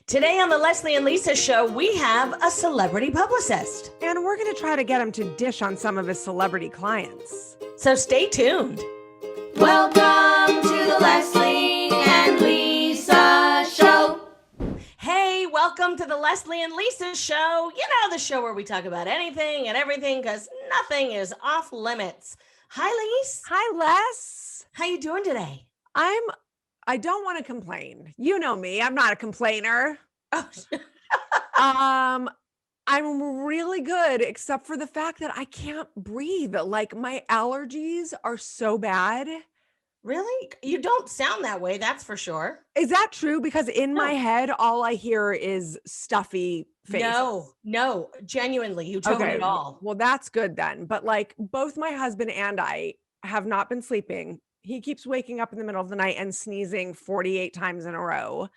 Today on the Lesley and Lisa show, we have a celebrity publicist. And we're going to try to get him to dish on some of his celebrity clients. So stay tuned. Welcome to the Lesley and Lisa show. Hey, welcome to the Lesley and Lisa show. You know, the show where we talk about anything and everything because nothing is off limits. Hi, Lise. Hi, Les. How you doing today? I don't want to complain. You know me. I'm not a complainer. Oh, I'm really good, except for the fact that I can't breathe. Like, my allergies are so bad. really? You don't sound that way, that's for sure. Is that true? Because in my head, all I hear is stuffy faces. No, genuinely, you told me it all. Well, that's good then. But like, both my husband and I have not been sleeping. He keeps waking up in the middle of the night and sneezing 48 times in a row.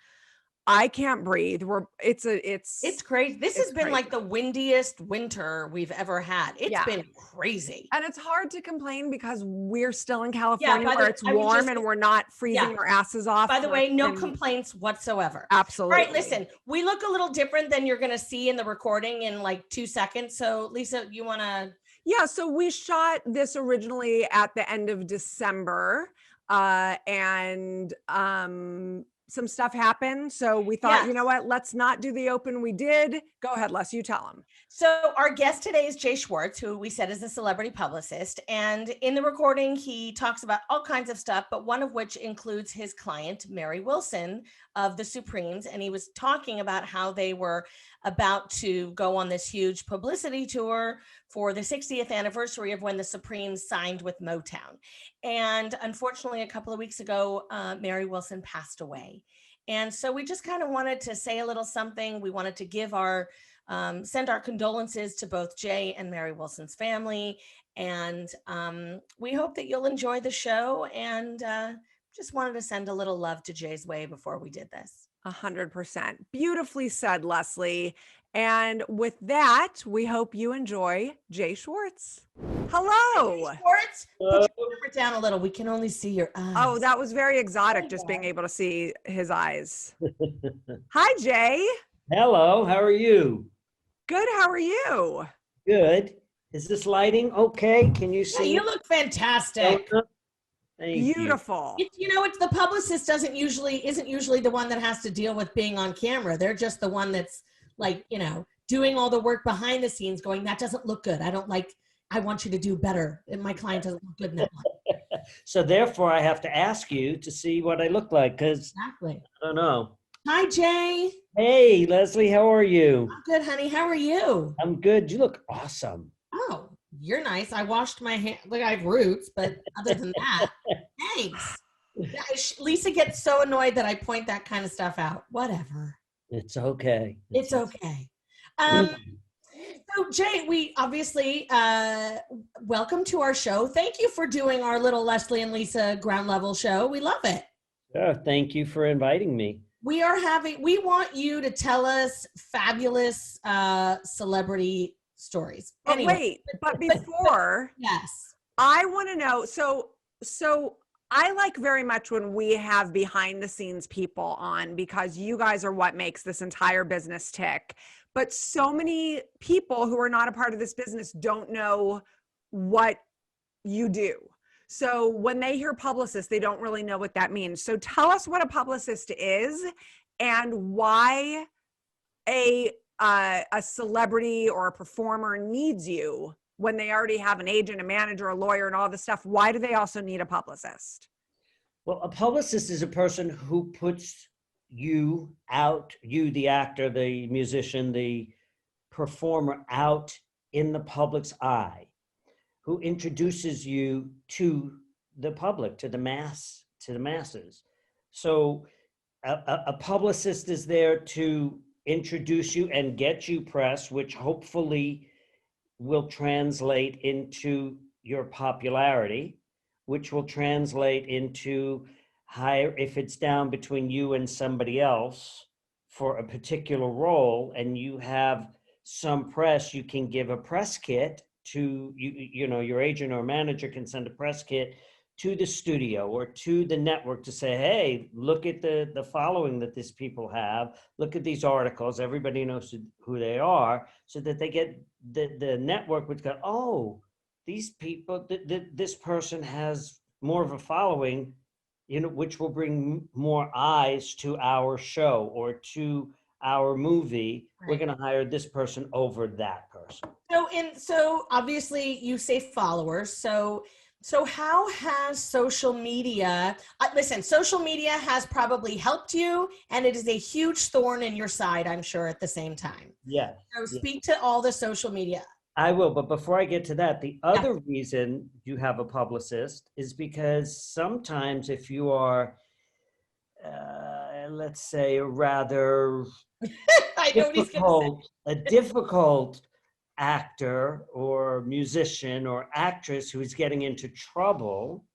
I can't breathe. It's crazy. This has been crazy. like the windiest winter we've ever had. It's been crazy. And it's hard to complain because we're still in California where it's I would warm just- and we're not freezing our asses off. By the way, no and- complaints whatsoever. Absolutely. All right, listen, we look a little different than you're going to see in the recording in like 2 seconds. So Lisa, you want to? Yeah, so we shot this originally at the end of December, and some stuff happened. So we thought, you know what, let's not do the open. We did. Go ahead, Les, you tell them. So our guest today is Jay Schwartz, who we said is a celebrity publicist. And in the recording, he talks about all kinds of stuff, but one of which includes his client, Mary Wilson of the Supremes. And he was talking about how they were about to go on this huge publicity tour for the 60th anniversary of when the Supremes signed with Motown. And unfortunately, a couple of weeks ago, Mary Wilson passed away. And so we just kind of wanted to say a little something. We wanted to give send our condolences to both Jay and Mary Wilson's family. And we hope that you'll enjoy the show, and just wanted to send a little love to Jay's way before we did this. 100%. Beautifully said, Lesley. And with that, we hope you enjoy Jay Schwartz. Hello. Jay Schwartz, put your camera down a little. We can only see your eyes. Oh, that was very exotic, just being able to see his eyes. Hi, Jay. Hello, how are you? Good. How are you? Good. Is this lighting okay? Can you see? You look fantastic. Thank Beautiful. It's the publicist isn't usually the one that has to deal with being on camera. They're just the one that's like, doing all the work behind the scenes going, that doesn't look good. I want you to do better. And my client doesn't look good in that one. So therefore I have to ask you to see what I look like, because Exactly. I don't know. Hi, Jay. Hey, Lesley, how are you? I'm good, honey. How are you? I'm good. You look awesome. Oh, you're nice. I washed my hair. Like, I have roots, but other than that, thanks. Lisa gets so annoyed that I point that kind of stuff out. Whatever. It's okay. It's okay. So Jay, we obviously welcome to our show. Thank you for doing our little Lesley and Lisa ground level show. We love it. Sure. Thank you for inviting me. We want you to tell us fabulous celebrity stories. But Anyway, wait, but before, yes. I want to know, so I like very much when we have behind the scenes people on, because you guys are what makes this entire business tick. But so many people who are not a part of this business don't know what you do. So when they hear publicist, they don't really know what that means. So tell us what a publicist is and why a celebrity or a performer needs you when they already have an agent, a manager, a lawyer, and all this stuff. Why do they also need a publicist? Well, a publicist is a person who puts you out, you, the actor, the musician, the performer, out in the public's eye, who introduces you to the public, to the masses. So a publicist is there to introduce you and get you press, which hopefully will translate into your popularity, which will translate into higher, if it's down between you and somebody else for a particular role and you have some press, you can give a press kit to, your agent or manager can send a press kit to the studio or to the network to say, hey, look at the following that these people have. Look at these articles. Everybody knows who they are, so that they get the network would go, oh, these people, this person has more of a following, which will bring more eyes to our show or to our movie. Right. We're going to hire this person over that person. So obviously you say followers. So how has social media, listen, social media has probably helped you, and it is a huge thorn in your side, I'm sure, at the same time. Yeah. So speak to all the social media. I will, but before I get to that, the other reason you have a publicist is because sometimes if you are, let's say, a rather difficult actor or musician or actress who is getting into trouble,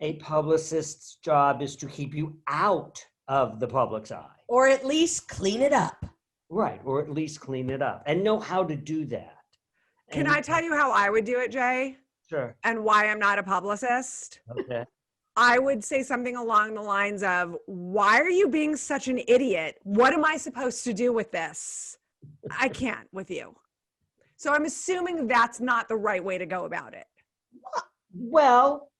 a publicist's job is to keep you out of the public's eye. Or at least clean it up. Right, or at least clean it up and know how to do that. Can I tell you how I would do it, Jay? Sure. And why I'm not a publicist? Okay. I would say something along the lines of, why are you being such an idiot? What am I supposed to do with this? I can't with you. So I'm assuming that's not the right way to go about it. Well,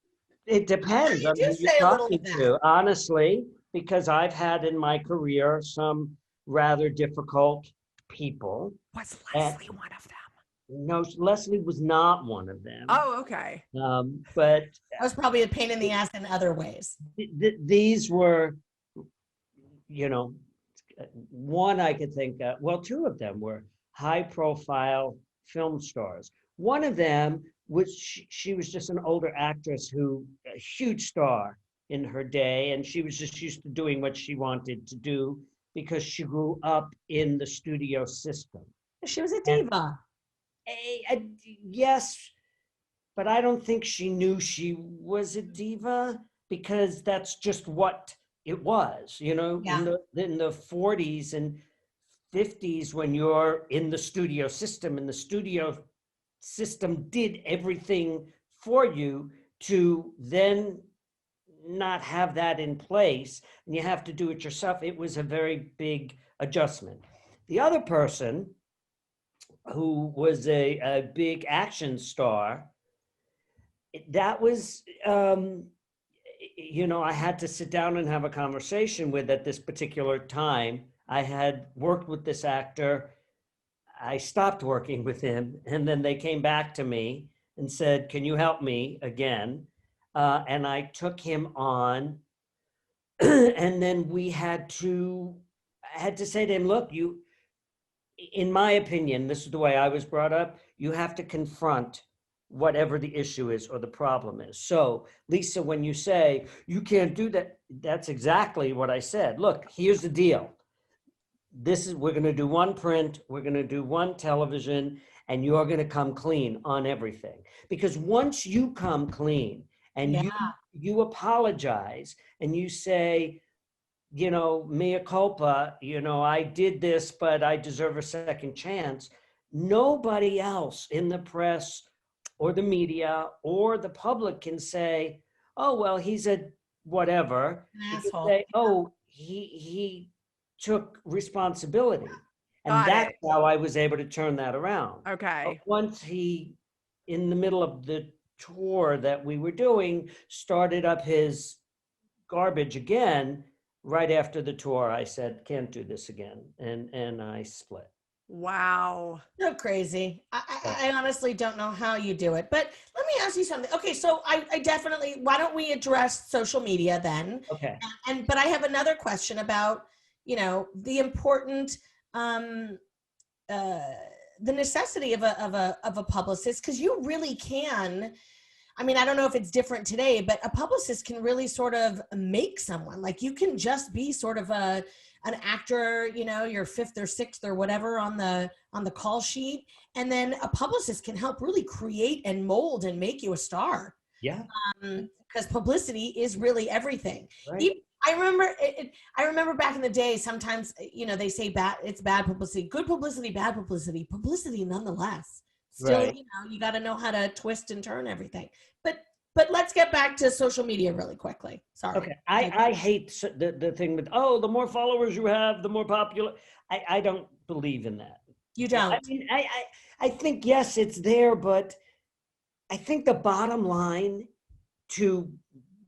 it depends on who you're talking to, honestly, because I've had in my career some rather difficult people. Was Lesley one of them? No, Lesley was not one of them. Oh, okay. But that was probably a pain in the ass in other ways. These were, one I could think of, well, two of them were high-profile film stars. One of them was, she was just an older actress who, a huge star in her day, and she was just used to doing what she wanted to do because she grew up in the studio system. She was a diva. Yes, but I don't think she knew she was a diva because that's just what it was, in the 40s and 50s when you're in the studio system, and the studio system did everything for you to then not have that in place and you have to do it yourself. It was a very big adjustment. The other person who was a big action star, that was, I had to sit down and have a conversation with at this particular time. I had worked with this actor. I stopped working with him, and then they came back to me and said, can you help me again? And I took him on, and then I had to say to him, look, in my opinion, this is the way I was brought up, you have to confront whatever the issue is or the problem is. So, Lisa, when you say you can't do that, that's exactly what I said. Look, here's the deal. We're going to do one print, we're going to do one television, and you're going to come clean on everything. Because once you come clean and you apologize and you say, mea culpa, I did this, but I deserve a second chance. Nobody else in the press or the media or the public can say, oh, well, he's a whatever. An asshole. Say, oh, he took responsibility. And that's how I was able to turn that around. Okay. But once in the middle of the tour that we were doing, started up his garbage again, right after the tour, I said, can't do this again. And I split. Wow. So crazy. I honestly don't know how you do it, but let me ask you something. Okay. So I definitely, why don't we address social media then? Okay. But I have another question about, the important, the necessity of a publicist, because you really can. I mean, I don't know if it's different today, but a publicist can really sort of make someone. Like, you can just be sort of an actor, your fifth or sixth or whatever on the call sheet, and then a publicist can help really create and mold and make you a star. Yeah. Because publicity is really everything. Right. I remember back in the day, sometimes, they say it's bad publicity, good publicity, bad publicity nonetheless. Still, right. You got to know how to twist and turn everything. But But let's get back to social media really quickly. Sorry. Okay, I hate the thing with, oh, the more followers you have, the more popular. I don't believe in that. You don't. I mean, I think, yes, it's there, but I think the bottom line to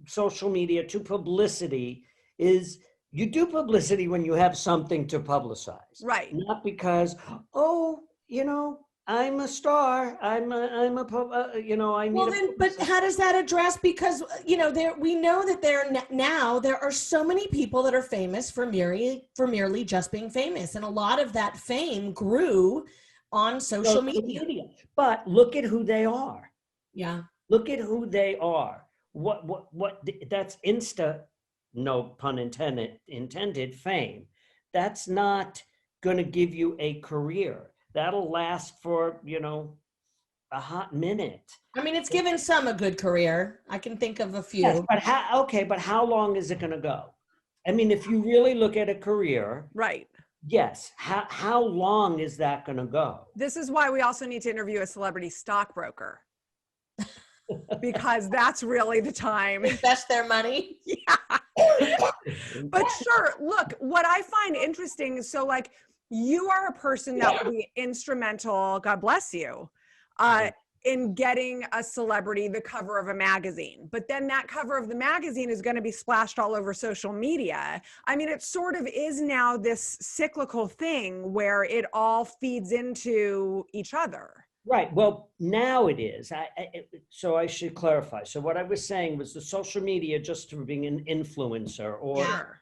social media, to publicity, is you do publicity when you have something to publicize. Right. Not because, oh, you know, I'm a star. You know, I need. Well, then, but how does that address? Because you know, we know that there are so many people that are famous for merely just being famous, and a lot of that fame grew on social media. But look at who they are. Yeah. Look at who they are. What? That's no pun intended, fame. That's not going to give you a career. That'll last for, you know, a hot minute. I mean, it's given some a good career. I can think of a few. Yes, but how long is it going to go? I mean, if you really look at a career, Right. yes, how long is that going to go? This is why we also need to interview a celebrity stockbroker. Because that's really the time. Invest their money. Yeah. But sure, look, what I find interesting, so like, you are a person that will be instrumental, God bless you, in getting a celebrity the cover of a magazine. But then that cover of the magazine is going to be splashed all over social media. I mean, it sort of is now this cyclical thing where it all feeds into each other. Right. Well, now it is. So I should clarify. So what I was saying was the social media, just for being an influencer, or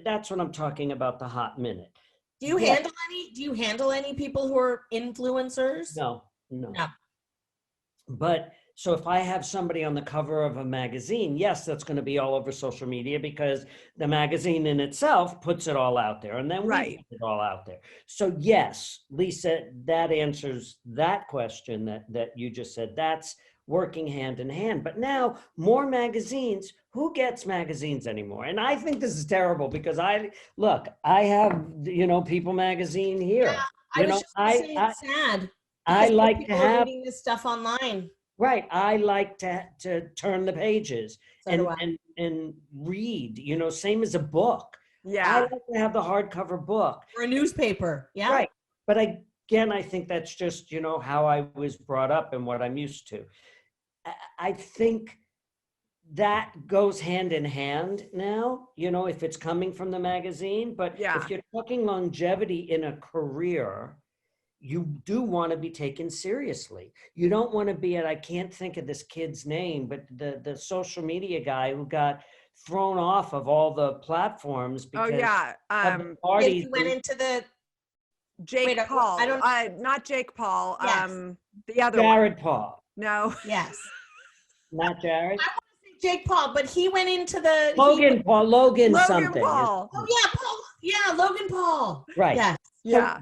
that's what I'm talking about, the hot minute. Do you handle any people who are influencers? No. But so if I have somebody on the cover of a magazine, yes, that's going to be all over social media because the magazine in itself puts it all out there, and then we put it all out there. So yes, Lisa, that answers that question that you just said. That's working hand in hand. But now more magazines. Who gets magazines anymore? And I think this is terrible because I have, you know, People magazine here. Yeah, I was just saying it's sad. I like to have reading this stuff online. Right. I like to turn the pages So and read, you know, same as a book. Yeah. I like to have the hardcover book. Or a newspaper. Yeah. Right. But again, I think that's just, you know, how I was brought up and what I'm used to. I think that goes hand in hand now, you know, if it's coming from the magazine. But if you're talking longevity in a career, you do want to be taken seriously. You don't want to be I can't think of this kid's name, but the social media guy who got thrown off of all the platforms because he went into the Jake Paul. Not Jake Paul. Yes. The other Jared one. Paul. No. Yes. Not Jared. I want to say Jake Paul, but he went into the Logan something. Paul. Oh yeah, Paul. Yeah, Logan Paul. Right. Yes. So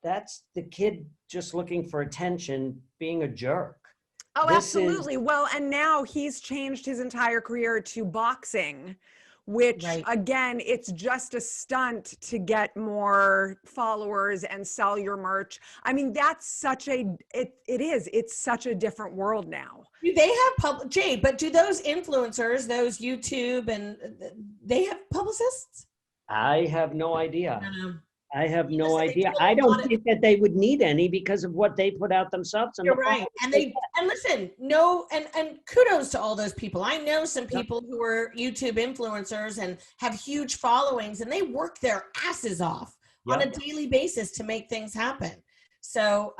that's the kid just looking for attention, being a jerk. Oh, absolutely. Well, and now he's changed his entire career to boxing, which again, it's just a stunt to get more followers and sell your merch. I mean, that's such it's such a different world now. Do they have Jay, but do those influencers, those YouTube, and they have publicists? I have no idea. I have no idea. I don't think that they would need any because of what they put out themselves. You're right. And listen, and kudos to all those people. I know some people who are YouTube influencers and have huge followings, and they work their asses off on a daily basis to make things happen. So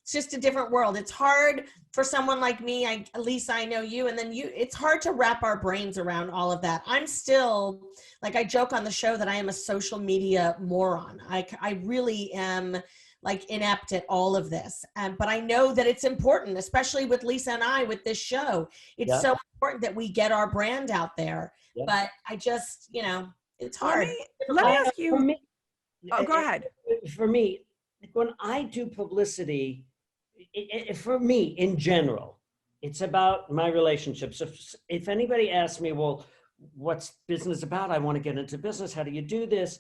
it's just a different world. It's hard for someone like me. At least I know you, and then it's hard to wrap our brains around all of that. I'm still, like, I joke on the show that I am a social media moron. I really am like inept at all of this. But I know that it's important, especially with Lisa and I with this show. It's so important that we get our brand out there. But I just, it's hard. Let me ask you. Go ahead. For me, when I do publicity, for me in general, it's about my relationships. If anybody asks me, well, what's business about? I want to get into business. How do you do this?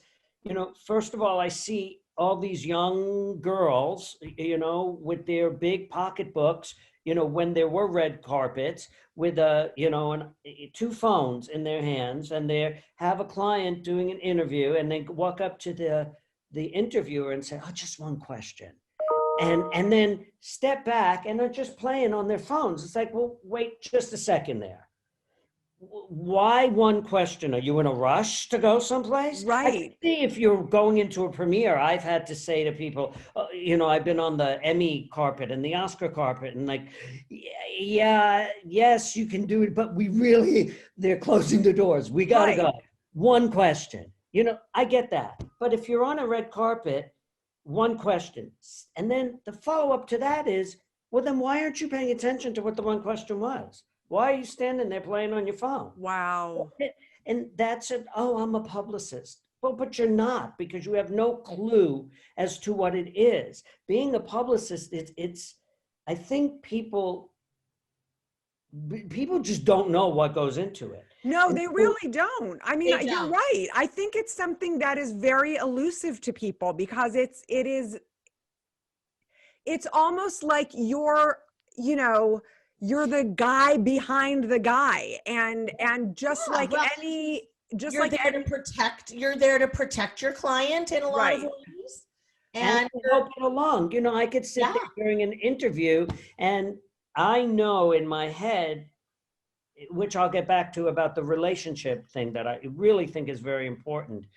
First of all, I see all these young girls, with their big pocketbooks, you know, when there were red carpets with two phones in their hands, and they have a client doing an interview, and they walk up to the interviewer and say, oh, just one question. And then step back, and they're just playing on their phones. It's like, well, wait just a second there. Why one question? Are you in a rush to go someplace? Right. I can see if you're going into a premiere, I've had to say to people, I've been on the Emmy carpet and the Oscar carpet, and like, yes, you can do it, but they're closing the doors. We gotta go. One question. I get that. But if you're on a red carpet, one question. And then the follow-up to that is, well, then why aren't you paying attention to what the one question was? Why are you standing there playing on your phone? Wow. And that's it. Oh, I'm a publicist. Well, but you're not, because you have no clue as to what it is. Being a publicist, I think people just don't know what goes into it. No, they really don't. I mean, you're right. I think it's something that is very elusive to people, because it's almost like you're the guy behind the guy, and just you're there to protect your client in a lot of ways. And help it along. I could sit there during an interview, and I know in my head, which I'll get back to about the relationship thing that I really think is very important.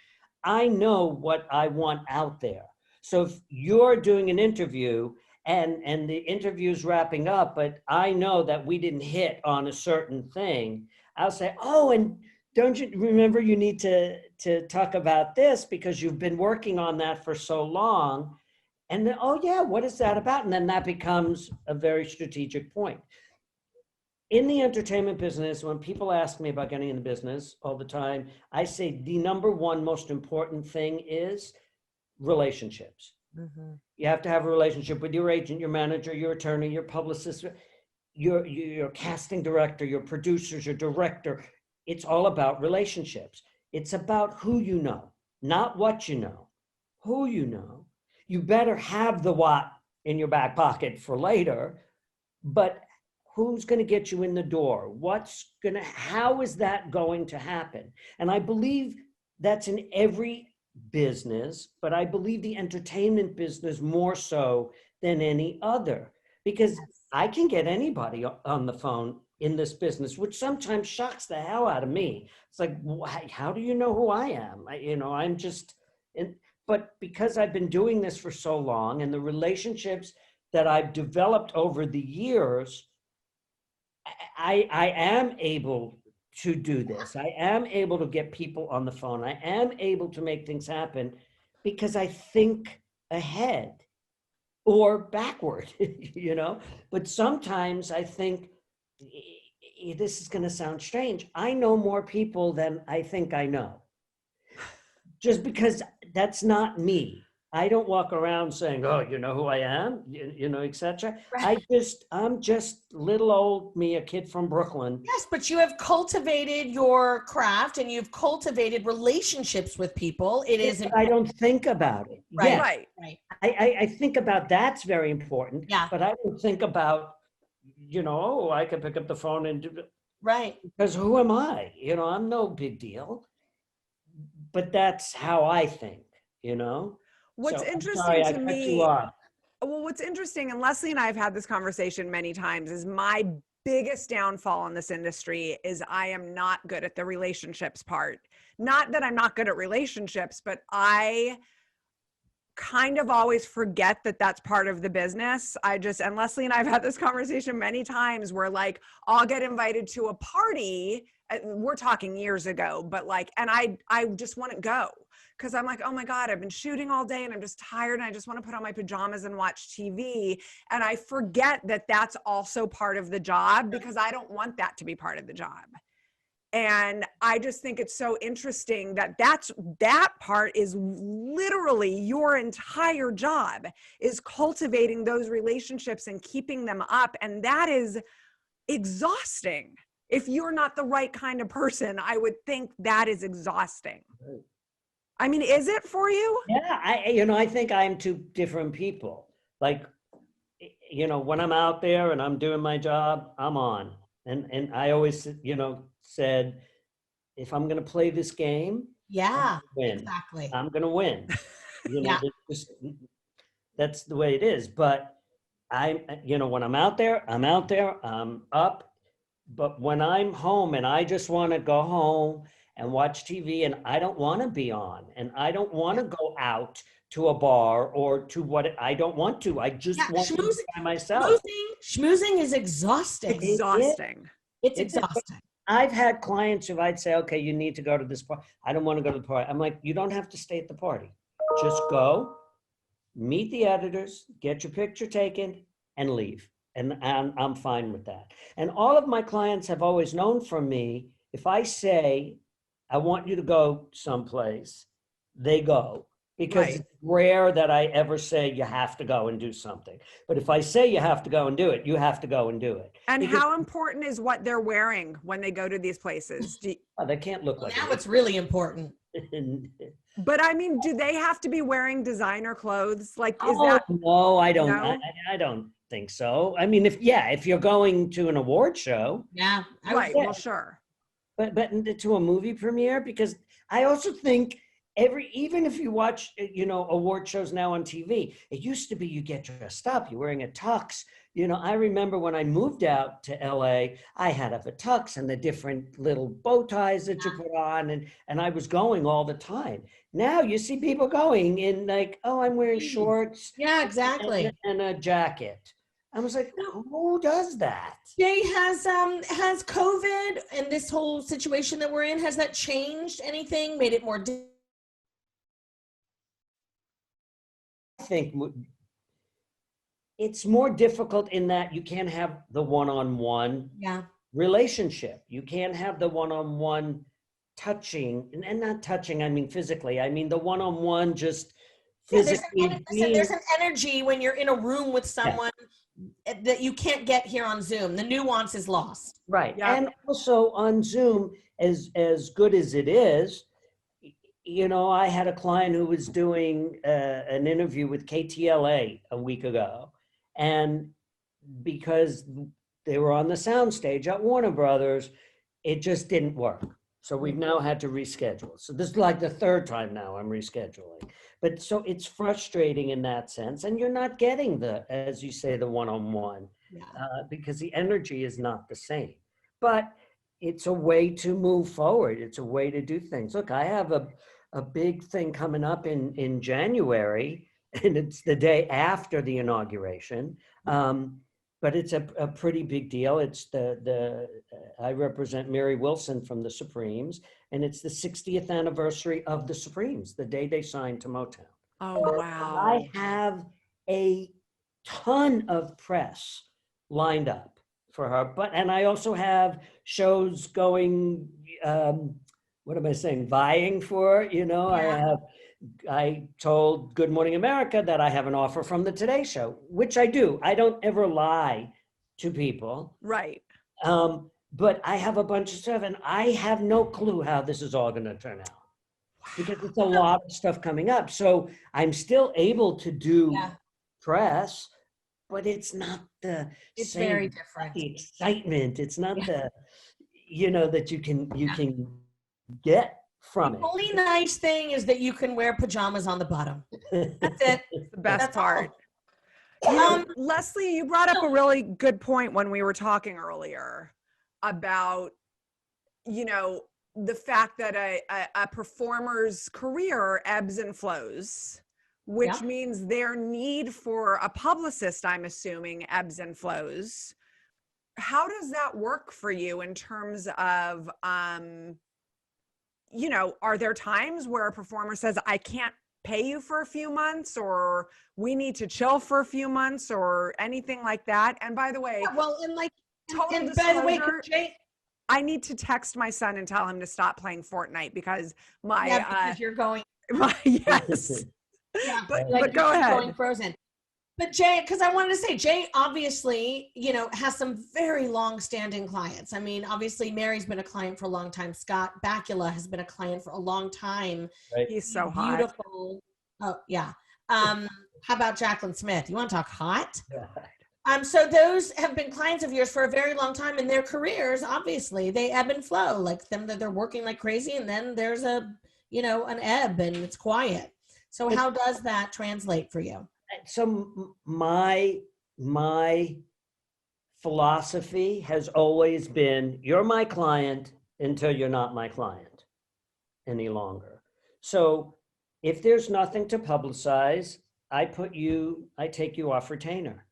I know what I want out there. So if you're doing an interview and the interview's wrapping up, but I know that we didn't hit on a certain thing, I'll say, oh, and don't you remember you need to talk about this because you've been working on that for so long. And then, oh yeah, what is that about? And then that becomes a very strategic point. In the entertainment business, when people ask me about getting in the business all the time, I say the number one most important thing is relationships. Mm-hmm. You have to have a relationship with your agent, your manager, your attorney, your publicist, your casting director, your producers, your director. It's all about relationships. It's about who you know, not what you know, who you know. You better have the what in your back pocket for later, but who's going to get you in the door? How is that going to happen? And I believe that's in every business, but I believe the entertainment business more so than any other, because I can get anybody on the phone in this business, which sometimes shocks the hell out of me. It's like, how do you know who I am? I'm just, but because I've been doing this for so long, and the relationships that I've developed over the years, I am able to do this. I am able to get people on the phone. I am able to make things happen because I think ahead or backward, But sometimes I think, this is going to sound strange, I know more people than I think I know. Just because that's not me. I don't walk around saying, oh, you know who I am, etc. Right. I'm just little old me, a kid from Brooklyn. Yes, but you have cultivated your craft and you've cultivated relationships with people. It is important. I don't think about it. Right, yes. right. I think about that's very important. Yeah. But I don't think about, I could pick up the phone and do it. Right. Because who am I? I'm no big deal. But that's how I think, What's interesting to me, what's interesting, and Lesley and I have had this conversation many times, is my biggest downfall in this industry is I am not good at the relationships part. Not that I'm not good at relationships, but I kind of always forget that that's part of the business. And Lesley and I have had this conversation many times where I'll get invited to a party, we're talking years ago, but and I just wouldn't go. Because I'm like, oh my God, I've been shooting all day and I'm just tired and I just want to put on my pajamas and watch TV. And I forget that that's also part of the job, because I don't want that to be part of the job. And I just think it's so interesting that that part is literally your entire job, is cultivating those relationships and keeping them up. And that is exhausting. If you're not the right kind of person, I would think that is exhausting. I mean, is it for you? Yeah, I think I'm two different people. when I'm out there and I'm doing my job, I'm on. And I always, said, if I'm going to play this game, Yeah, win. exactly. I'm going to win. Yeah. That's the way it is. But when I'm out there, I'm up. But when I'm home and I just want to go home and watch TV and I don't want to be on and I don't want to go out to a bar or to what I don't want to. I just want to be by myself. Schmoozing is exhausting. Exhausting. It's exhausting. I've had clients who I'd say, okay, you need to go to this party. I don't want to go to the party. I'm like, you don't have to stay at the party. Just go, meet the editors, get your picture taken, and leave. And I'm fine with that. And all of my clients have always known from me, if I say, I want you to go someplace, they go. Because it's rare that I ever say you have to go and do something. But if I say you have to go and do it, you have to go and do it. And how important is what they're wearing when they go to these places? They can't look like now it's really important. But I mean, do they have to be wearing designer clothes? Like, is that? No, I don't. No? I don't think so. I mean, if you're going to an award show. Yeah. Well, sure. But to a movie premiere, because I also think even if you watch, award shows now on TV, it used to be you get dressed up, you're wearing a tux. I remember when I moved out to LA, I had a tux and the different little bow ties that you put on, and I was going all the time. Now you see people going in like, oh, I'm wearing shorts. Yeah, exactly. And a jacket. I was like, who does that? Jay, has COVID and this whole situation that we're in, has that changed anything, made it more I think it's more difficult in that you can't have the one-on-one relationship. You can't have the one-on-one touching, and not touching, I mean physically. I mean the one-on-one just physically. There's an energy when you're in a room with someone that you can't get here on Zoom. The nuance is lost. Right. Yeah. And also on Zoom, as good as it is, I had a client who was doing an interview with KTLA a week ago, and because they were on the soundstage at Warner Brothers, it just didn't work. So we've now had to reschedule. So this is like the third time now I'm rescheduling. But so it's frustrating in that sense, and you're not getting as you say, the one-on-one, because the energy is not the same. But it's a way to move forward. It's a way to do things. Look, I have a big thing coming up in January, and it's the day after the inauguration. But it's a pretty big deal. It's I represent Mary Wilson from the Supremes, and it's the 60th anniversary of the Supremes, the day they signed to Motown. Oh, wow. I have a ton of press lined up for her, and I also have shows going, what am I saying, vying for, I told Good Morning America that I have an offer from the Today Show, which I do. I don't ever lie to people. Right. But I have a bunch of stuff, and I have no clue how this is all going to turn out. Because it's a lot of stuff coming up. So I'm still able to do press, but it's not the same, very different. The excitement. It's not the, that you can get from it. The only nice thing is that you can wear pajamas on the bottom. That's it. The best part. Lesley, you brought up a really good point when we were talking earlier about, the fact that a performer's career ebbs and flows, which means their need for a publicist, I'm assuming, ebbs and flows. How does that work for you in terms of, are there times where a performer says, I can't pay you for a few months, or we need to chill for a few months, or anything like that? And by the way, total disclosure, Jay, I need to text my son and tell him to stop playing Fortnite because because you're going. Yes. Yeah, but go ahead. Going frozen. But Jay, because I wanted to say, Jay obviously, has some very long-standing clients. I mean, obviously, Mary's been a client for a long time. Scott Bakula has been a client for a long time. Right. He's so hot. Beautiful. Oh, yeah. How about Jaclyn Smith? You want to talk hot? So those have been clients of yours for a very long time in their careers. Obviously, they ebb and flow, like them that they're working like crazy, and then there's an ebb and it's quiet. So how does that translate for you? So my philosophy has always been, you're my client until you're not my client any longer. So if there's nothing to publicize, I take you off retainer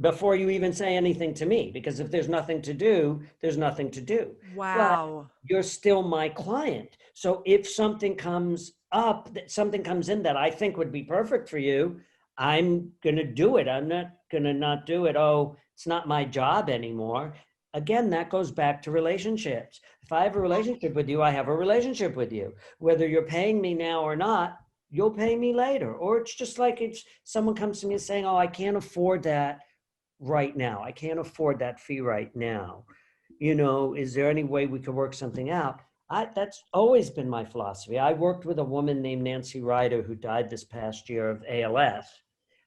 before you even say anything to me, because if there's nothing to do, there's nothing to do. Wow. But you're still my client. So if something comes up, something comes in that I think would be perfect for you, I'm going to do it. I'm not going to not do it. Oh, it's not my job anymore. Again, that goes back to relationships. If I have a relationship with you, I have a relationship with you. Whether you're paying me now or not, you'll pay me later. Or it's just like if someone comes to me saying, oh, I can't afford that right now. I can't afford that fee right now. Is there any way we could work something out? That's always been my philosophy. I worked with a woman named Nancy Ryder who died this past year of ALS.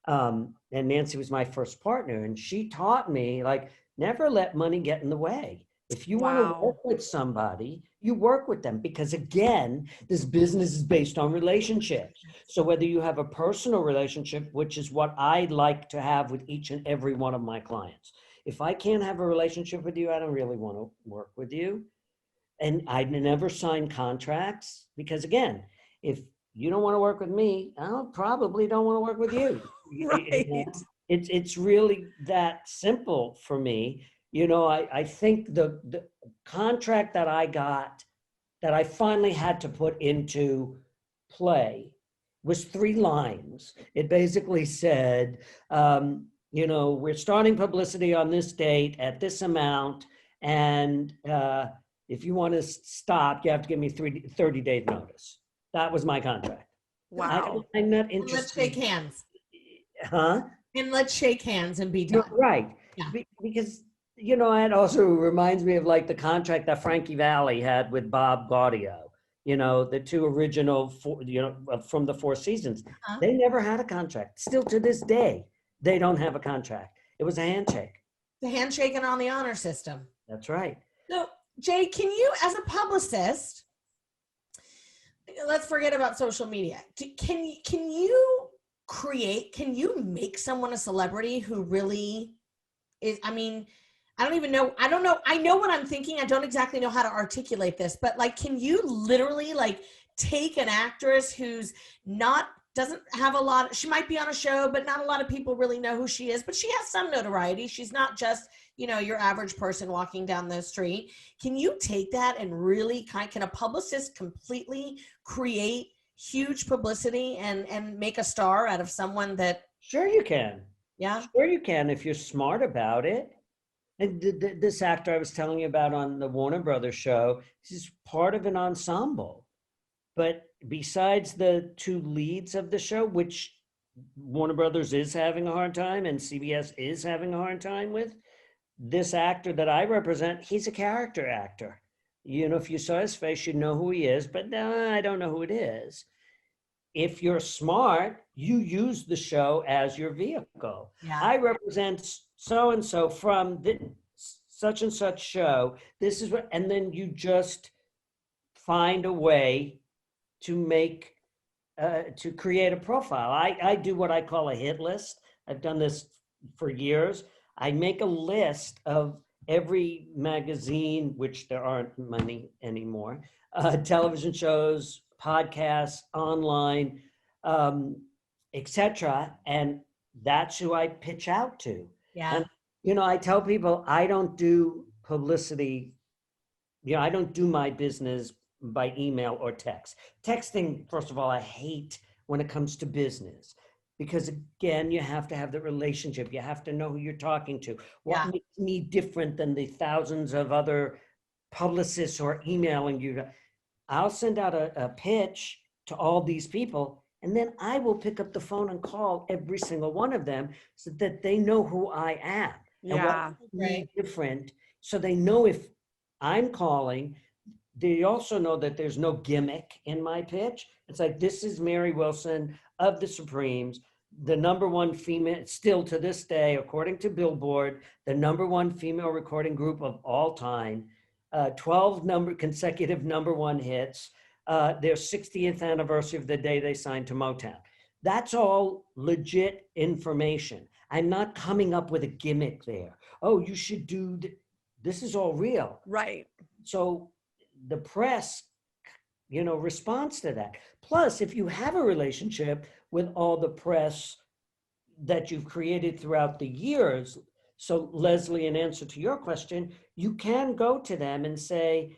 And Nancy was my first partner. And she taught me, like, never let money get in the way. If you want to work with somebody, you work with them, because again, this business is based on relationships. So whether you have a personal relationship, which is what I like to have with each and every one of my clients. If I can't have a relationship with you, I don't really want to work with you. And I never sign contracts, because again, if you don't want to work with me, I probably don't want to work with you. Right. It's really that simple for me. I think the contract that I got, that I finally had to put into play, was 3 lines. It basically said, we're starting publicity on this date at this amount, and if you want to stop, you have to give me 30 days notice. That was my contract. Wow. I'm not interested. Let's shake hands. Huh? And let's shake hands and be done. Right. Yeah. Because, it also reminds me of like the contract that Frankie Valli had with Bob Gaudio, the 2 original, from the 4 seasons. Uh-huh. They never had a contract. Still to this day, they don't have a contract. It was a handshake. The handshake and on the honor system. That's right. So, Jay, can you, as a publicist, let's forget about social media. Can you make someone a celebrity who really is, I don't know. I know what I'm thinking. I don't exactly know how to articulate this, but like, can you literally like take an actress who's doesn't have a lot, she might be on a show, but not a lot of people really know who she is, but she has some notoriety. She's not just, your average person walking down the street. Can you take that and really can a publicist completely create huge publicity and make a star out of someone that? Sure you can. Yeah. Sure you can, if you're smart about it. And this actor I was telling you about on the Warner Brothers show, he's part of an ensemble. But besides the 2 leads of the show, which Warner Brothers is having a hard time and CBS is having a hard time with, this actor that I represent, he's a character actor. If you saw his face, you'd know who he is, but I don't know who it is. If you're smart, you use the show as your vehicle. Yeah. I represent so-and-so from such and such show. This is what, and then you just find a way to create a profile. I do what I call a hit list. I've done this for years. I make a list of every magazine, which there aren't many anymore, television shows, podcasts, online, etc. And that's who I pitch out to. Yeah. And, I tell people I don't do publicity. I don't do my business by email or text. Texting, first of all, I hate when it comes to business. Because again, you have to have the relationship. You have to know who you're talking to. What makes me different than the thousands of other publicists who are emailing you? I'll send out a pitch to all these people, and then I will pick up the phone and call every single one of them so that they know who I am. And what makes me different, so they know if I'm calling. They also know that there's no gimmick in my pitch. It's like, this is Mary Wilson of the Supremes. the number one female, still to this day, according to Billboard, the number one female recording group of all time, 12 consecutive number one hits, their 60th anniversary of the day they signed to Motown. That's all legit information. I'm not coming up with a gimmick there. Oh, you should do, this is all real. Right. So the press, responds to that. Plus, if you have a relationship with all the press that you've created throughout the years, so Lesley, in answer to your question, you can go to them and say,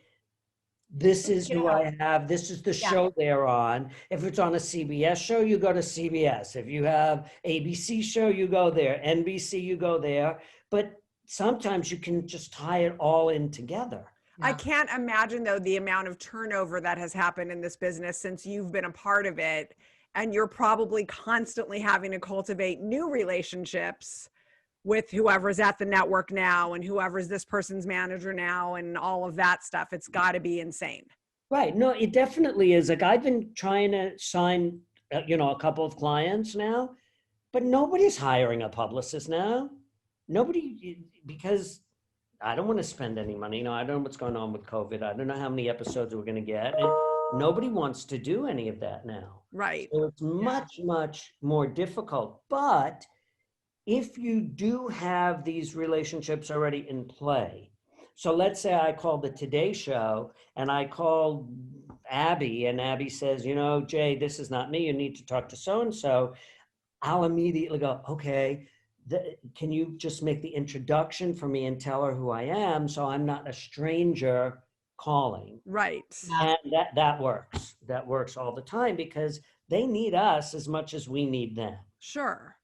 this is who I have, this is the show they're on. If it's on a CBS show, you go to CBS. If you have ABC show, you go there. NBC, you go there. But sometimes you can just tie it all in together. I can't imagine, though, the amount of turnover that has happened in this business since you've been a part of it. And you're probably constantly having to cultivate new relationships with whoever's at the network now and whoever's this person's manager now and all of that stuff. It's got to be insane. Right. No, it definitely is. Like, I've been trying to sign, a couple of clients now, but nobody's hiring a publicist now. Nobody, because I don't want to spend any money. I don't know what's going on with COVID. I don't know how many episodes we're going to get. And nobody wants to do any of that now. Right. So it's much, much more difficult. But if you do have these relationships already in play, so let's say I called the Today Show and I called Abby and Abby says, Jay, this is not me. You need to talk to so-and-so. I'll immediately go, okay, can you just make the introduction for me and tell her who I am so I'm not a stranger calling? Right. And that works. That works all the time because they need us as much as we need them. Sure.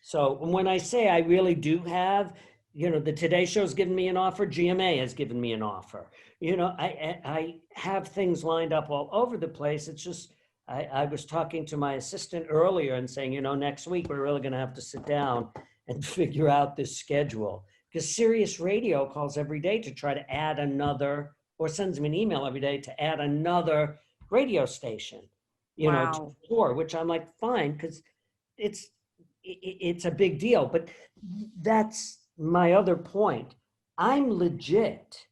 So when I say I really do have, the Today Show's given me an offer, GMA has given me an offer. I have things lined up all over the place. It's just, I was talking to my assistant earlier and saying, next week we're really going to have to sit down and figure out this schedule because Sirius Radio calls every day to try to add another, or sends me an email every day to add another radio station, to tour, which I'm like, fine, because it's a big deal. But that's my other point. I'm legit.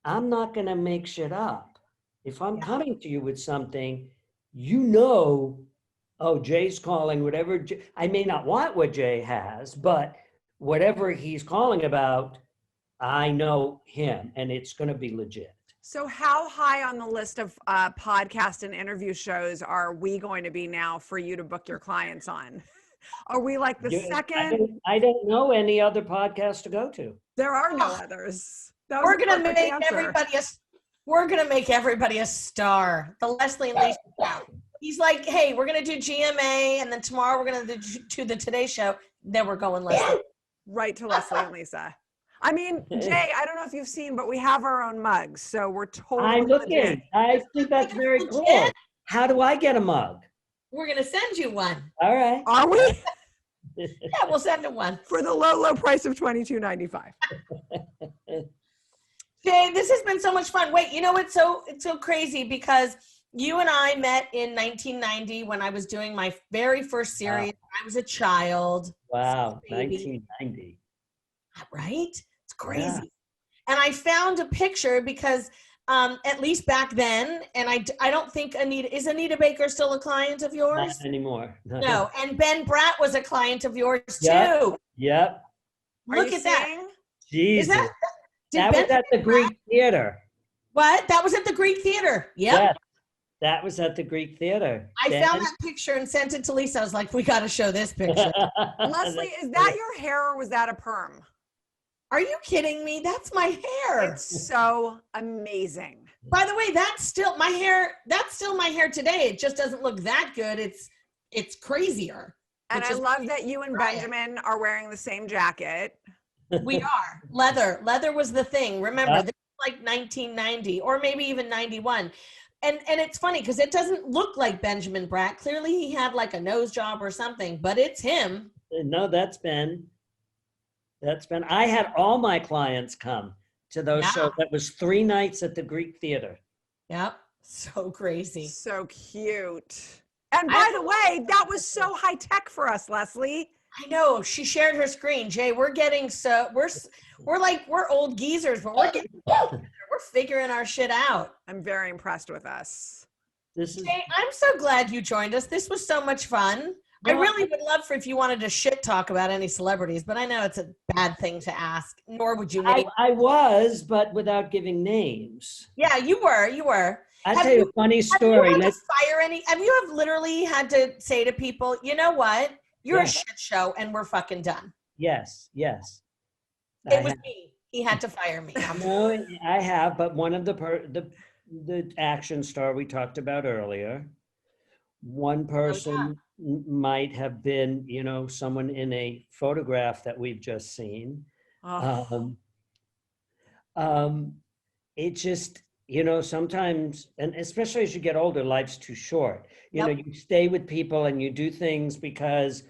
I'm not going to make shit up. If I'm coming to you with something, oh, Jay's calling, whatever. I may not want what Jay has, but whatever he's calling about, I know him and it's going to be legit. So how high on the list of podcast and interview shows are we going to be now for you to book your clients on? Are we like the second? I don't know any other podcast to go to. There are no others. We're going to make everybody a star. The Lesley and Lis show. He's like, hey, we're going to do GMA, and then tomorrow we're going to do the Today Show. Then we're going Lesley. Right to Lesley and Lisa. I mean, Jay, I don't know if you've seen, but we have our own mugs, so we're totally I'm looking. legit. I think that's very cool. How do I get a mug? We're going to send you one. All right. Are we? Yeah, we'll send him one. For the low price of $22.95. Jay, this has been so much fun. Wait, it's so crazy because you and I met in 1990 when I was doing my very first series. Wow. I was a child. Wow, 1990. Right? It's crazy. Yeah. And I found a picture because at least back then, and I don't think is Anita Baker still a client of yours? Not anymore. No, and Ben Bratt was a client of yours yep. too. Yep. Look at that. Jesus. That was at the Greek Theater. What? That was at the Greek Theater. Yep. Yes. That was at the Greek Theater. I found that picture and sent it to Lisa. I was like, we got to show this picture. Lesley, is that your hair or was that a perm? Are you kidding me? That's my hair. It's so amazing. By the way, that's still my hair. That's still my hair today. It just doesn't look that good. It's crazier. And I love that you and Benjamin are wearing the same jacket. We are. Leather. Leather was the thing. Remember, this was like 1990 or maybe even 91. And it's funny because it doesn't look like Benjamin Bratt. Clearly he had like a nose job or something, but it's him. No, that's Ben. I had all my clients come to those shows. That was 3 nights at the Greek Theater. Yep. So crazy. So cute. And by the way, that was so high tech for us, Lesley. I know, she shared her screen. Jay, we're getting we're old geezers, but we're figuring our shit out. I'm very impressed with us. Jay, I'm so glad you joined us. This was so much fun. I really would love for if you wanted to shit talk about any celebrities, but I know it's a bad thing to ask, nor would you name. I was, but without giving names. Yeah, you were. I'll tell you a funny story. Have you literally had to say to people, you know what? You're a shit show and we're fucking done. Yes. It was me. He had to fire me. No, I have, but one of the action star we talked about earlier, one person might have been, someone in a photograph that we've just seen. It just, sometimes, and especially as you get older, life's too short. You stay with people and you do things because,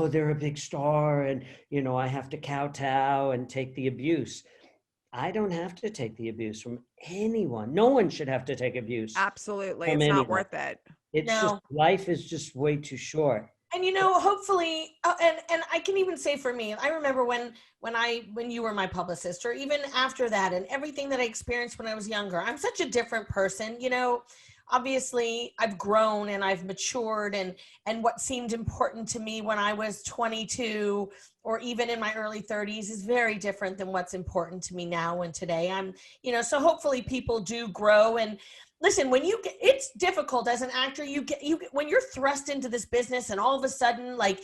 they're a big star and, I have to kowtow and take the abuse. I don't have to take the abuse from anyone. No one should have to take abuse. Absolutely. It's not worth it. Life is just way too short. And hopefully, and I can even say for me, I remember when you were my publicist, or even after that, and everything that I experienced when I was younger. I'm such a different person. Obviously, I've grown and I've matured, and what seemed important to me when I was 22 or even in my early 30s is very different than what's important to me now and today. I'm, so hopefully people do grow. And listen, when it's difficult as an actor, when you're thrust into this business and all of a sudden, like,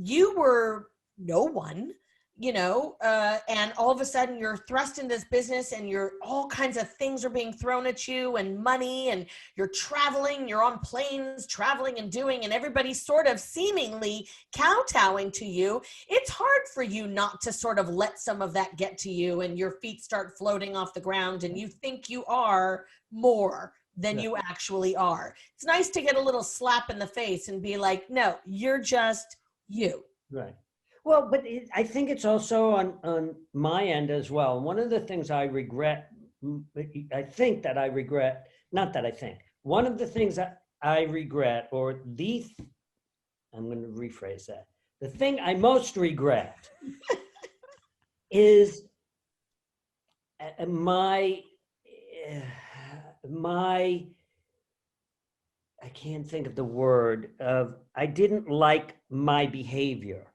you were no one, and all of a sudden you're thrust in this business and all kinds of things are being thrown at you, and money, and you're traveling, you're on planes traveling and doing, and everybody's sort of seemingly kowtowing to you. It's hard for you not to sort of let some of that get to you and your feet start floating off the ground and you think you are more than you actually are. It's nice to get a little slap in the face and be like, no, you're just you. Right. Well, but I think it's also on my end as well. One of the things I regret, one of the things that I regret, I'm going to rephrase that. The thing I most regret is my, I can't think of the word, I didn't like my behavior.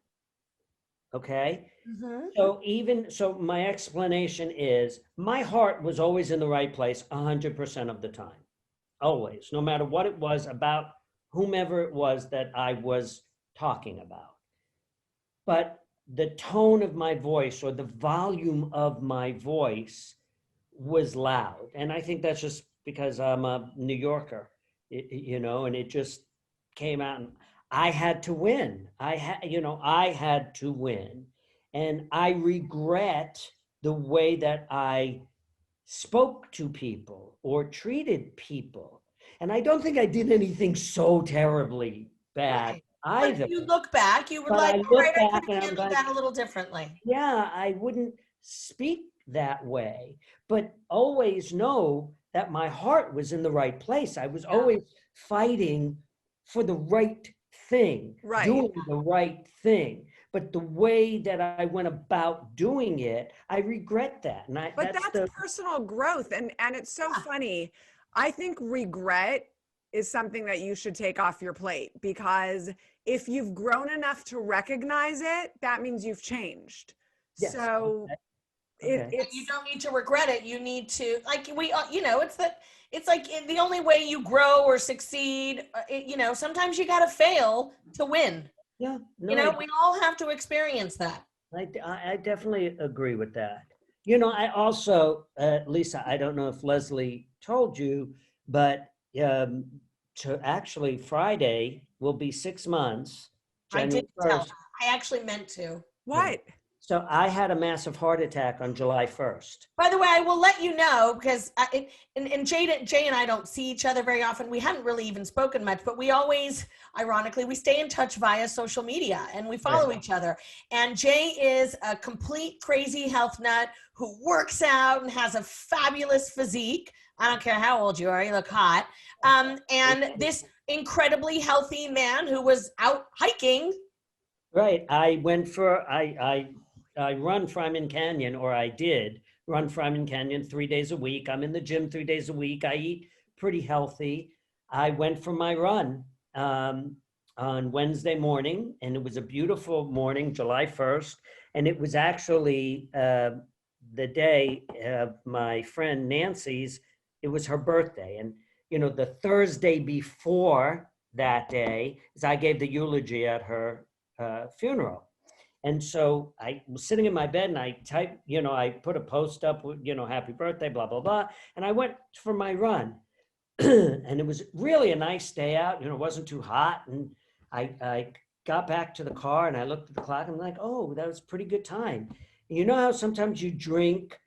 Okay. Mm-hmm. So my explanation is my heart was always in the right place 100% of the time, always, no matter what it was about whomever it was that I was talking about. But the tone of my voice or the volume of my voice was loud. And I think that's just because I'm a New Yorker, and it just came out. And I had to win. I had to win. And I regret the way that I spoke to people or treated people. And I don't think I did anything so terribly bad either. But you look back, you were like, all right, I could have handled that a little differently. Yeah, I wouldn't speak that way, but always know that my heart was in the right place. I was always fighting for the right thing, doing the right thing. But the way that I went about doing it, I regret that. And that's personal growth. And it's so funny. I think regret is something that you should take off your plate, because if you've grown enough to recognize it, that means you've changed. Yes. So you don't need to regret it. You need to, like, it's like the only way you grow or succeed, sometimes you got to fail to win. Yeah. No, we all have to experience that. I definitely agree with that. I also, Lisa, I don't know if Lesley told you, but actually Friday will be 6 months. I didn't tell her. I actually meant to. What? So I had a massive heart attack on July 1st. By the way, I will let you know, because Jay and I don't see each other very often. We hadn't really even spoken much, but we always, ironically, we stay in touch via social media and we follow each other. And Jay is a complete crazy health nut who works out and has a fabulous physique. I don't care how old you are, you look hot. And this incredibly healthy man who was out hiking. Right. I run Fryman Canyon, or I did run Fryman Canyon 3 days a week. I'm in the gym 3 days a week. I eat pretty healthy. I went for my run on Wednesday morning, and it was a beautiful morning, July 1st. And it was actually the day of my friend Nancy's, it was her birthday. And, you know, the Thursday before that day is I gave the eulogy at her funeral. And so I was sitting in my bed and I typed, you know, I put a post up, you know, happy birthday, blah, blah, blah. And I went for my run. And it was really a nice day out, you know, it wasn't too hot. And I got back to the car and I looked at the clock and I'm like, oh, that was a pretty good time. And you know how sometimes you drink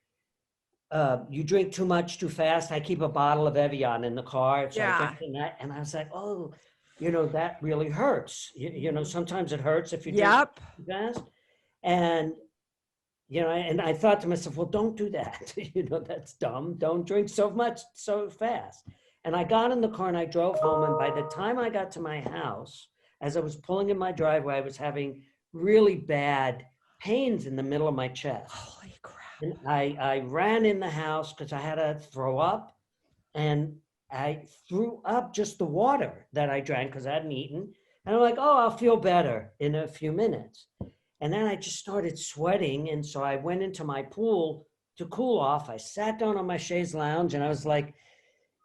too much too fast? I keep a bottle of Evian in the car. So Yeah. I kept that, and I was like, oh, you know, that really hurts. You know, sometimes it hurts if you drink Yep. too fast. And, you know, and I thought to myself, well, don't do that. You know, that's dumb. Don't drink so much so fast. And I got in the car and I drove home. And by the time I got to my house, as I was pulling in my driveway, I was having really bad pains in the middle of my chest. Holy crap. And I ran in the house because I had to throw up. And I threw up just the water that I drank because I hadn't eaten. And I'm like, oh, I'll feel better in a few minutes. And then I just started sweating. And so I went into my pool to cool off. I sat down on my chaise lounge and I was like,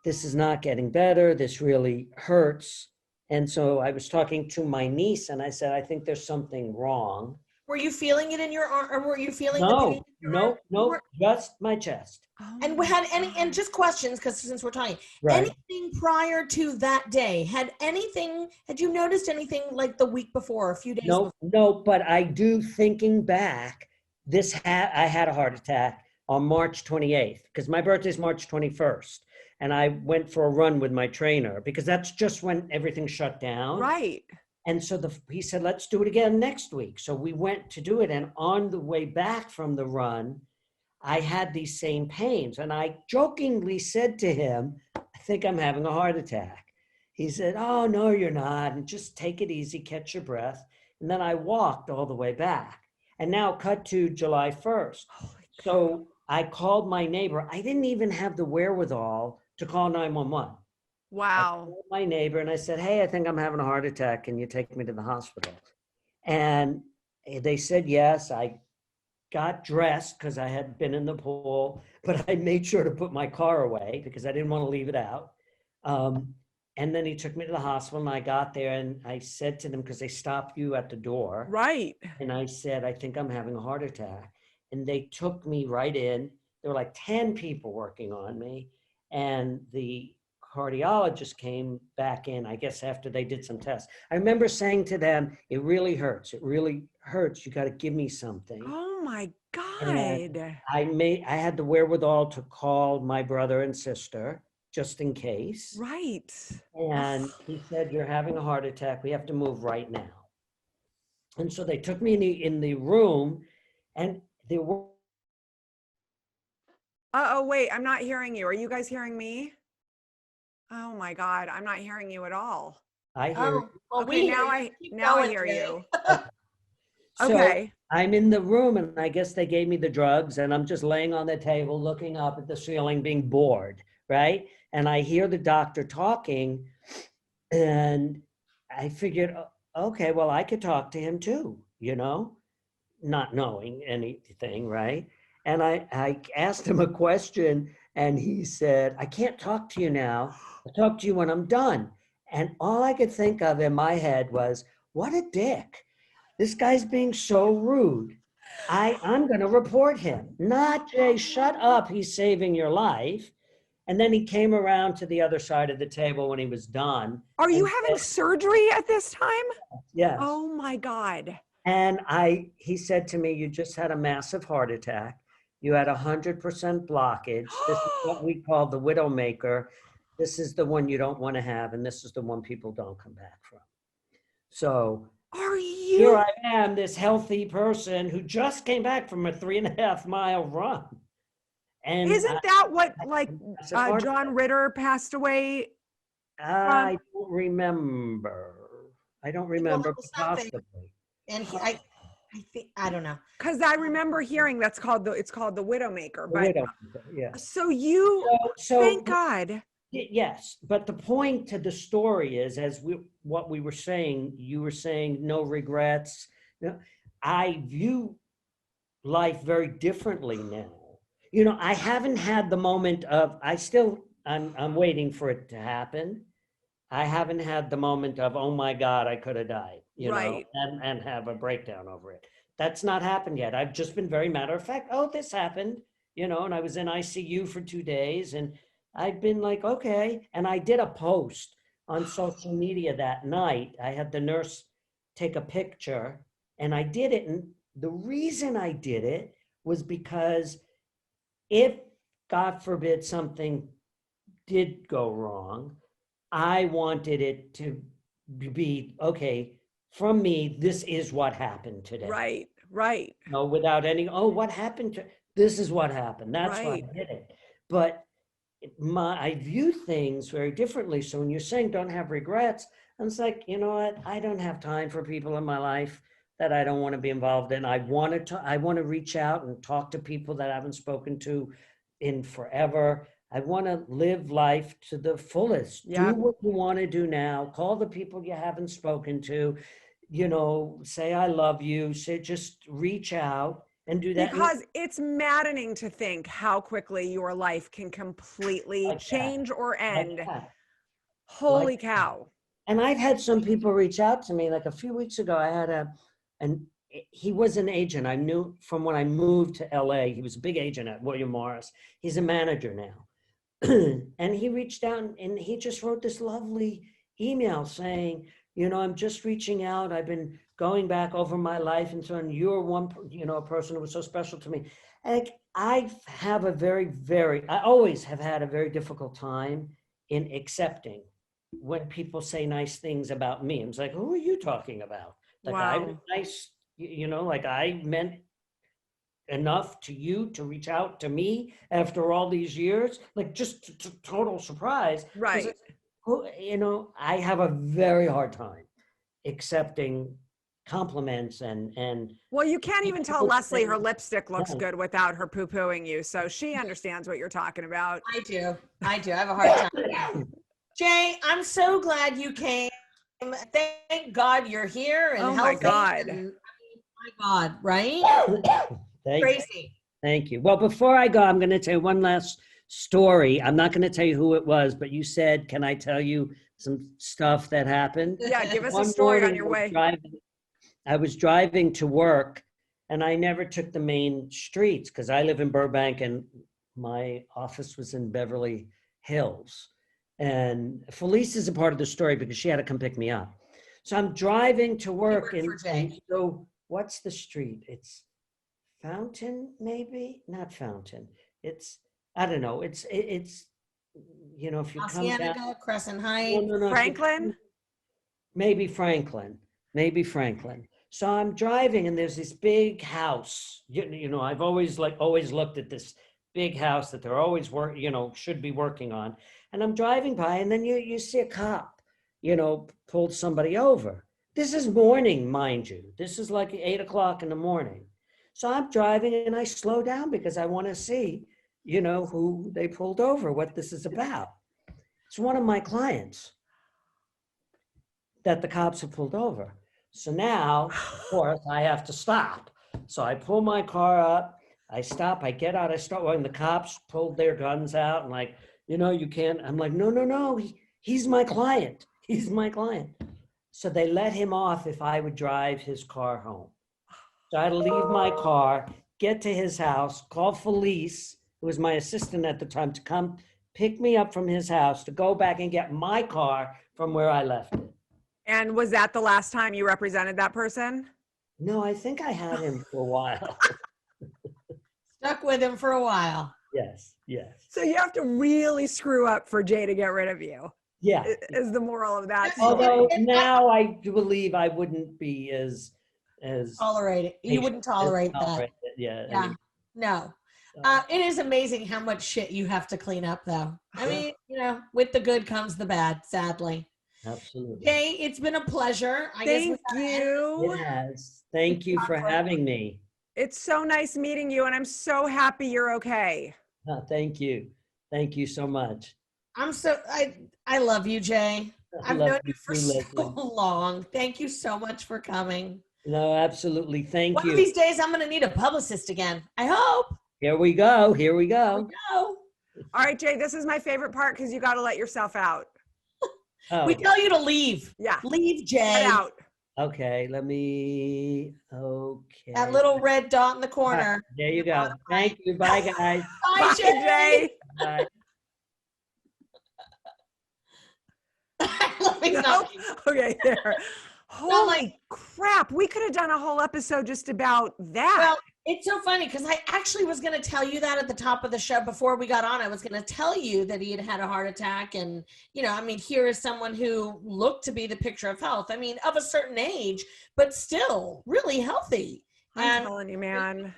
this is not getting better. This really hurts. And so I was talking to my niece and I said, I think there's something wrong. Were you feeling it in your arm, or were you feeling the pain in your arm? No, just my chest. And we had any, and just questions, because since we're talking, Right. anything prior to that day, had you noticed anything like the week before, a few days before? No, but I do, thinking back, I had a heart attack on March 28th, because my birthday is March 21st. And I went for a run with my trainer because that's just when everything shut down. Right. And so he said, let's do it again next week. So we went to do it. And on the way back from the run, I had these same pains. And I jokingly said to him, I think I'm having a heart attack. He said, oh, no, you're not. And just take it easy, catch your breath. And then I walked all the way back. And now cut to July 1st. So I called my neighbor. I didn't even have the wherewithal to call 911. Wow. I called my neighbor and I said, hey, I think I'm having a heart attack. Can you take me to the hospital? And they said yes. I got dressed because I had been in the pool, but I made sure to put my car away because I didn't want to leave it out. And then he took me to the hospital and I got there and I said to them, because they stopped you at the door. Right. And I said, I think I'm having a heart attack. And they took me right in. There were like 10 people working on me. And the cardiologist came back in, I guess, after they did some tests. I remember saying to them, it really hurts. It really hurts. You got to give me something. Oh my God. And I had the wherewithal to call my brother and sister just in case. Right. And he said, you're having a heart attack. We have to move right now. And so they took me in the room and there were. Oh, wait, I'm not hearing you. Are you guys hearing me? Oh my God, I'm not hearing you at all. I hear. Oh, well, Okay, now I hear you. So Okay. I'm in the room and I guess they gave me the drugs and I'm just laying on the table looking up at the ceiling being bored, right? And I hear the doctor talking and I figured, okay, well, I could talk to him too, you know, not knowing anything, right? And I asked him a question and he said, I can't talk to you now. I'll talk to you when I'm done. And all I could think of in my head was, what a dick. This guy's being so rude. I'm going to report him. Not Jay, shut up. He's saving your life. And then he came around to the other side of the table when he was done. Are you having surgery at this time? Yes. Oh my God. And he said to me, you just had a massive heart attack. You had 100% blockage. This is what we call the widowmaker. This is the one you don't want to have. And this is the one people don't come back from. So here I am, this healthy person who just came back from a 3.5 mile run. And Isn't that what, like, I said, "Aren't John Ritter passed away? I don't remember. I don't remember, Well, something. possibly. And I think, I don't know. Because I remember hearing it's called the Widowmaker. The But widow, yeah. so you, So thank God. yes, but the point to the story is, what we were saying, you were saying no regrets. I view life very differently now. I haven't had the moment of, I'm waiting for it to happen. I haven't had the moment of, oh my God, I could have died, Right. and have a breakdown over it. That's not happened yet. I've just been very matter of fact. Oh, this happened, and I was in ICU for 2 days, and I've been like, okay. And I did a post on social media that night. I had the nurse take a picture, and I did it. And the reason I did it was because if, God forbid, something did go wrong, I wanted it to be, okay, from me, this is what happened today. Right, right. No, without any, oh, what happened to, this is what happened. That's why Right. I did it. But I view things very differently. So when you're saying don't have regrets, I was like, you know what? I don't have time for people in my life that I don't want to be involved in. I want to reach out and talk to people that I haven't spoken to in forever. I want to live life to the fullest. Yeah. Do what you want to do now. Call the people you haven't spoken to, say, I love you. Just reach out and do that. Because it's maddening to think how quickly your life can completely Like that. change or end. Like that. Holy Like cow. And I've had some people reach out to me. Like a few weeks ago, I had he was an agent. I knew from when I moved to LA. He was a big agent at William Morris. He's a manager now. And he reached out and he just wrote this lovely email saying, I'm just reaching out. I've been going back over my life and so on. You're one, a person who was so special to me. Like I always have had a very difficult time in accepting when people say nice things about me. It's like, who are you talking about? Like I was nice, like I meant enough to you to reach out to me after all these years, like just total surprise. Right. I have a very hard time accepting compliments and Well, you can't even tell Lesley her things. lipstick looks good without her poo-pooing you. So she understands what you're talking about. I do. I have a hard time. Jay, I'm so glad you came. Thank God you're here and Oh my healthy. God. And, my God, right? Crazy. Thank you. Well, before I go, I'm going to tell you one last story. I'm not going to tell you who it was, but you said, can I tell you some stuff that happened? Yeah, give us a One story on morning your way. I was driving to work and I never took the main streets because I live in Burbank and my office was in Beverly Hills. And Felice is a part of the story because she had to come pick me up. So I'm driving to work and so what's the street? It's Fountain, maybe? Not Fountain. It's, I don't know. It's if you come down. Crescent Heights. No, Franklin? Maybe Franklin. So I'm driving and there's this big house. I've always looked at this big house that they're always should be working on. And I'm driving by and then you see a cop, pulled somebody over. This is morning, mind you. This is like 8 o'clock in the morning. So I'm driving and I slow down because I want to see, who they pulled over, what this is about. It's one of my clients that the cops have pulled over. So now, of course, I have to stop. So I pull my car up, I stop, I get out, I start when the cops pulled their guns out and like, you can't. I'm like, no, he's my client. He's my client. So they let him off if I would drive his car home. So I had to leave my car, get to his house, call Felice, who was my assistant at the time, to come pick me up from his house to go back and get my car from where I left it. And was that the last time you represented that person? No, I think I had him for a while. Stuck with him for a while. Yes. So you have to really screw up for Jay to get rid of you. Yeah. Is the moral of that. Although now I do believe I wouldn't be as tolerate it. You wouldn't tolerate that. Yeah. Yeah. No. It is amazing how much shit you have to clean up, though. I mean, with the good comes the bad, sadly. Absolutely. Jay, it's been a pleasure. Thank you. Yes. Thank you for having me. It's so nice meeting you, and I'm so happy you're okay. Thank you. Thank you so much. I love you, Jay. I've Love known you for so Lesley. long. Thank you so much for coming. No, absolutely. Thank One you. of these days, I'm going to need a publicist again. I hope. Here we go. Here we Here we go. go. All right, Jay, this is my favorite part because you got to let yourself out. Oh, We tell you to leave. Yeah. Leave, Jay. Get out. okay. Okay. That little red dot in the corner. There you go. Thank you. Bye, guys. Bye, Bye, Jay. Jay. Bye. Let me No? stop. Okay, there. Holy crap. We could have done a whole episode just about that. Well, it's so funny because I actually was going to tell you that at the top of the show before we got on. I was going to tell you that he had had a heart attack. And, here is someone who looked to be the picture of health. I mean, of a certain age, but still really healthy. I'm telling you, man.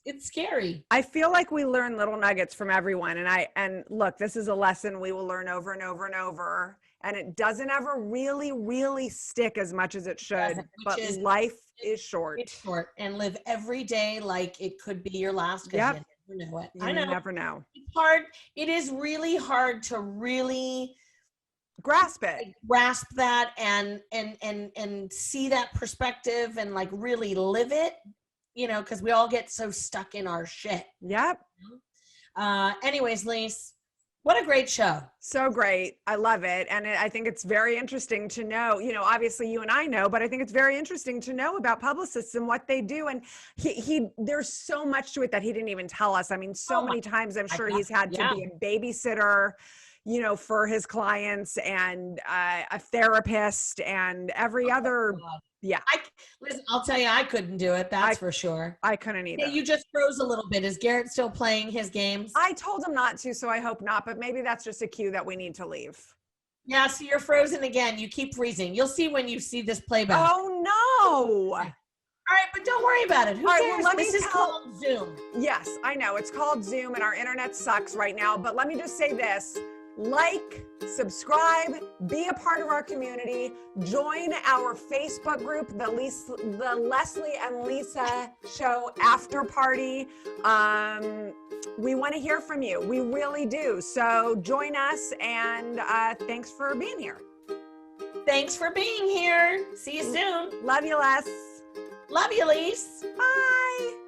It's scary. I feel like we learn little nuggets from everyone. And look, this is a lesson we will learn over and over and over. And it doesn't ever really, really stick as much as it should. But life is short. It's short. And live every day like it could be your last, because Yep. you never know it. You I know. never know. It's hard. It is really hard to really Grasp it. grasp that and see that perspective and like really live it, because we all get so stuck in our shit. Yep. Anyways, Lise, what a great show. So great. I love it. And I think it's very interesting to know, obviously you and I know, but I think it's very interesting to know about publicists and what they do. And there's so much to it that he didn't even tell us. I mean, so many times I'm sure he's had to be a babysitter, for his clients and a therapist and every other. Yeah. Listen, I'll tell you, I couldn't do it. That's for sure. I couldn't either. Yeah, you just froze a little bit. Is Garrett still playing his games? I told him not to, so I hope not, but maybe that's just a cue that we need to leave. Yeah, so you're frozen again. You keep freezing. You'll see when you see this playback. Oh no. All right, but don't worry about it. Who All right, cares? well, This is called Zoom. Yes, I know. It's called Zoom and our internet sucks right now, but let me just say this. Like, subscribe, be a part of our community, join our Facebook group, the Lesley and Lisa Show After Party. We want to hear from you. We really do. So join us, and thanks for being here. Thanks for being here. See you soon. Love you, Les. Love you, Lise. Bye.